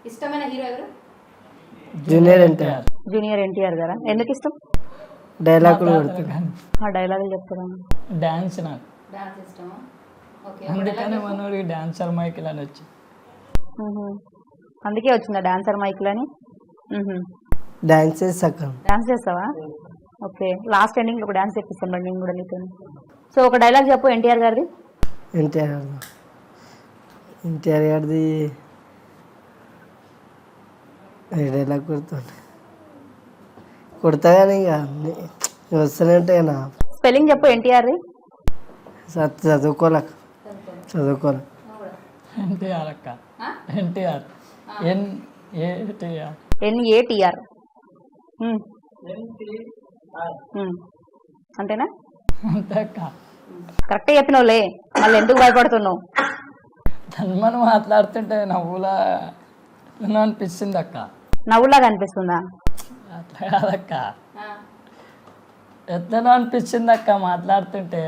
ఇష్టమైన హీరో ఎవరు? జూనియర్ ఎన్టీఆర్. జూనియర్ ఎన్టీఆర్ గారా? ఎందుకు ఇష్టం? డైలాగులు ఆ డైలాగులు చెప్తాను. డాన్స్ నాకు డాన్స్ ఇష్టమా? అందుకనే మనోడికి డాన్సర్ మైకిల్ అని వచ్చి. అందుకే వచ్చిందా డాన్సర్ మైకిల్ అని? డాన్స్ చేస్తాక. డాన్స్ చేస్తావా? ఓకే, లాస్ట్ ఎండింగ్ లో ఒక డాన్స్ ఎక్కిస్తాను మరి నేను కూడా నీతో. సో ఒక డైలాగ్ చెప్పు ఎన్టీఆర్ గారిది. ఎన్టీఆర్ గారిది డైలాగ్ కుడతా కానీ ఇక వస్తూనే ఉంటాయి నా. స్పెల్లింగ్ చెప్పు ఎన్టీఆర్ది. చదువుకోలే. ఎన్టీఆర్ అక్క, ఎన్టీఆర్ NATR. NATR. అంతేనా? అంతే అక్క. కరెక్ట్ చెప్పినవులే, మళ్ళీ ఎందుకు భయపడుతున్నావు? మనం మాట్లాడుతుంటే నవ్వులా అనిపిస్తుంది అక్క. నవ్వులాగా అనిపిస్తుందా? అట్లా కాదక్క, ఎట్లా అనిపిస్తుంది అక్క మాట్లాడుతుంటే.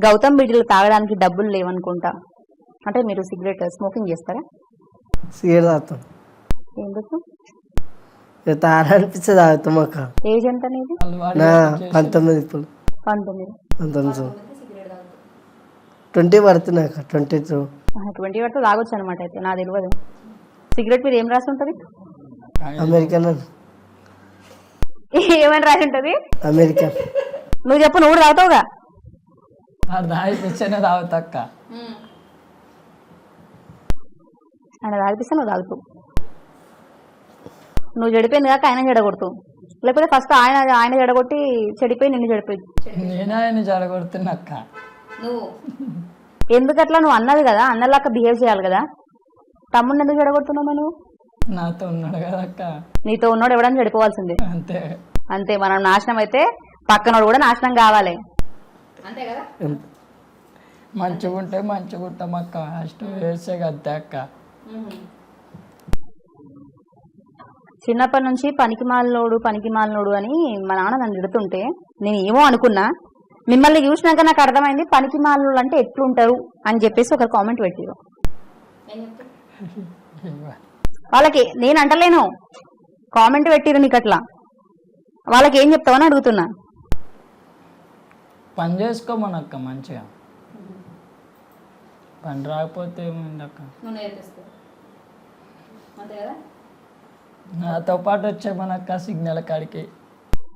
గౌతమ్ బీడీలు తాగడానికి డబ్బులు లేవనుకుంటా. అంటే మీరు సిగరెట్ స్మోకింగ్ చేస్తారా? సిగరెట్ తాగుతాం. ఎందుకు? తాగాలనిపిస్తే తాగుతాం అక్క. ఏజ్ ఎంత నీది? 19. ఇప్పుడు 19. 20 పడుతున్నాయి అక్క. 22. 20 వరకు తాగొచ్చు అనమాట. అయితే నాకు తెలియదు. సిగరెట్ మీద ఏం రాసి ఉంటుంది? అమెరికన్. ఏమని రాసి ఉంటుంది? అమెరికన్. నువ్వు చెప్పు, నువ్వు తాగుతావుగా. తాగిపిస్తేనే తాగుతా అక్క. ఆయన తాగిపిస్తే నువ్వు తాగుతావు. నువ్వు చెడిపోయింది కాక ఆయన చెడగొడుతూ, లేకపోతే ఫస్ట్ ఆయన చెడగొట్టి చెడిపోయి నిన్ను చెడిపోయి. నేను ఆయన చెడగొడుతున్నా అక్క. నువ్వు ఎందుకట్లా? నువ్వు అన్నది కదా, అన్నలాక్క బిహేవ్ చేయాలి కదా. తమ్ముడిని ఎందుకు చెడగొడుతున్నావు నువ్వు? నాతో ఉన్నాడు కదా అక్క. నీతో ఉన్నాడు ఎవడని చెడిపోవాల్సిందే. అంతే అంతే. మనం నాశనం అయితే పక్కనోడు కూడా నాశనం కావాలి. అంతే కదా. మంచిగా ఉంటే మంచిగా ఉంటాం అక్క. ఫస్ట్ వేసే అంతే అక్క. చిన్నప్పటి నుంచి పనికి మాలినోడు అని మా నాన్న నన్ను తిడుతుంటే నేను ఏమో అనుకున్నా. మిమ్మల్ని చూసినాక నాకు అర్థమైంది పనికి మాలినోడు అంటే ఎట్లుంటారు అని చెప్పేసి ఒక కామెంట్ పెట్టారు. వాళ్ళకి నేను అంటలేను, కామెంట్ పెట్టిరు నీకు. అట్లా వాళ్ళకి ఏం చెప్తావని అడుగుతున్నా. పని చేసుకోమనక్క, మంచిగా పని రాకపోతే ఏమైందక్క? నాతో పాటు వచ్చేమనక్క సిగ్నల్ కాడికి.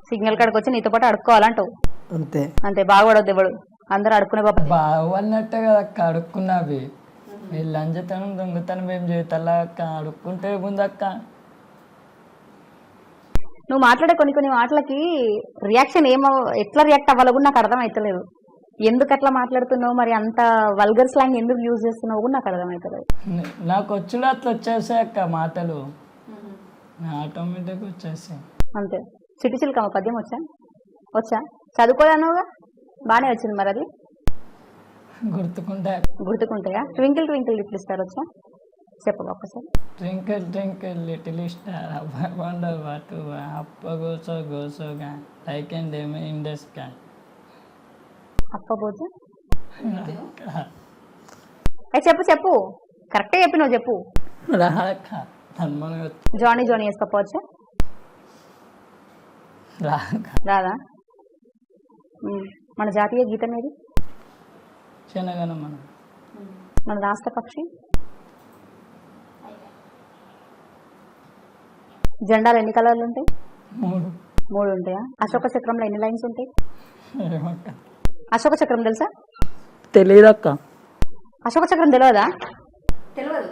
సిగ్నల్ కాడికి వచ్చి నీతో పాటు అడుక్కోవాలంటావు. అంతే అంతే. బాగుపడద్దు ఎవడు, అందరు అడుక్కునే పాప. బాగున్నట్టే కదా అక్క అడుక్కున్నవి. వీళ్ళు లంచతనం దొంగతనం ఏం చేతల్లా అక్క, అడుక్కుంటే ముందక్క. నువ్వు మాట్లాడే కొన్ని మాటలకి రియాక్షన్ ఎట్లా రియాక్ట్ అవ్వాలో కూడా నాకు అర్థం అవుతలేదు. ఎందుకు అట్లా మాట్లాడుతున్నావు మరి? అంత వల్గర్ స్లాంగ్ ఎందుకు యూజ్ చేస్తున్నావు కూడా నాకు అర్థమవుతలేదు. నాకు వచ్చుడు అట్లా వచ్చేసాయి అక్క మాటలు, ఆటోమేటిక్ వచ్చేసాయి అంతే. చిట్టి చిలకమ్మ పద్యం వచ్చా? చదువుకోదన్నావుగా, బాగానే వచ్చింది మరి. అది గుర్తుకుంటాయా? ట్వింకిల్ ట్వింకిల్ లిటిల్ స్టార్ వచ్చా? చెప్పవా ఒకసారి? Twinkle twinkle little star, I wonder what to అప్ప గోసోగా like and in the sky. అప్ప పోతే చెప్పు చెప్పు కరెక్టే చెప్పి నువ్వు చెప్పు. రాక హనుమాన్ జానీ జానీ వేసుకోపోవచ్చా? రాక రాదా? మన జాతీయ గీతం ఏది? జనగణమన. మన రాష్ట్ర పక్షి? జెండాలు ఎన్ని కలర్లు ఉంటాయి? 3. 3 ఉంటాయా? అశోక చక్రంలో ఎన్ని లైన్స్ ఉంటాయి? ఏమక్క అశోక చక్రం తెలుసా? తెలియదక్క. అశోక చక్రం తెలియదా? తెలియదు.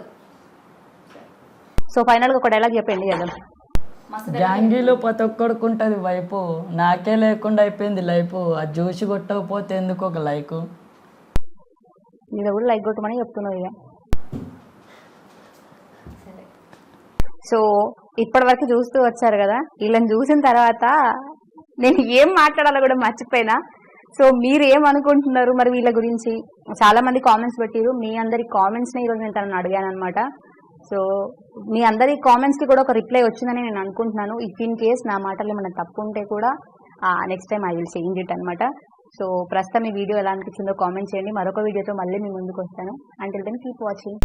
సో ఫైనల్ గా ఒక డైలాగ్ చెప్పండి కదా. గ్యాంగీలో ప్రతి ఒక్కడికి ఉంటుంది వైపు, నాకే లేకుండా అయిపోయింది లైఫ్, అది చూసి కొట్టకపోతే ఎందుకు ఒక లైక్. మీద కూడా లైక్ కొట్టమని చెప్తున్నావు ఇక. సో ఇప్పటి వరకు చూస్తూ వచ్చారు కదా, వీళ్ళని చూసిన తర్వాత నేను ఏం మాట్లాడాలో కూడా మర్చిపోయినా. సో మీరు ఏమనుకుంటున్నారు మరి వీళ్ళ గురించి? చాలా మంది కామెంట్స్ పెట్టారు, మీ అందరి కామెంట్స్ని ఈరోజు నేను తనని అడిగాను అనమాట. సో మీ అందరి కామెంట్స్కి కూడా ఒక రిప్లై వచ్చిందని నేను అనుకుంటున్నాను. ఇఫ్ ఇన్ కేస్ నా మాటలు ఏమైనా తప్పు ఉంటే కూడా next time I will change it అనమాట. సో ప్రస్తుతం ఈ వీడియో ఎలా అనిపించిందో కామెంట్ చేయండి. మరొక వీడియోతో మళ్ళీ మీ ముందుకు వస్తాను. Until then keep watching.